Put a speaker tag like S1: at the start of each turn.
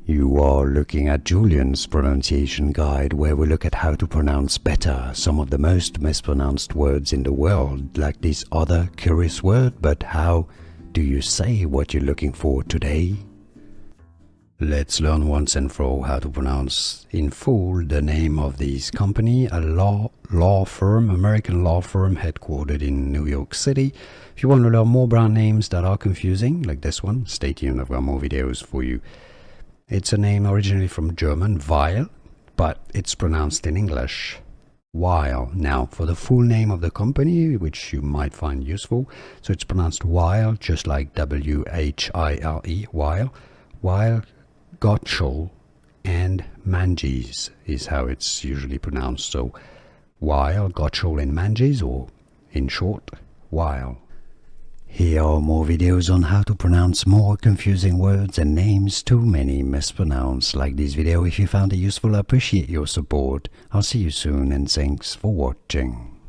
S1: You are looking at Julian's pronunciation guide, where we look at how to pronounce better some of the most mispronounced words in the world, like this other curious word. But how do you say what you're looking for today? Let's learn once and for all how to pronounce in full the name of this company, a law firm, American law firm headquartered in New York City. If you want to learn more brand names that are confusing, like this one, stay tuned, I've got more videos for you. It's a name originally from German, Weil, but it's pronounced in English, Weil. Now, for the full name of the company, which you might find useful, so it's pronounced Weil, just like W-H-I-L-E, Weil. Weil, Gotshal and Manges is how it's usually pronounced. So, Weil, Gotshal and Manges, or in short, Weil. Here are more videos on how to pronounce more confusing words and names too many mispronounced. Like this video if you found it useful. I appreciate your support. I'll see you soon and thanks for watching.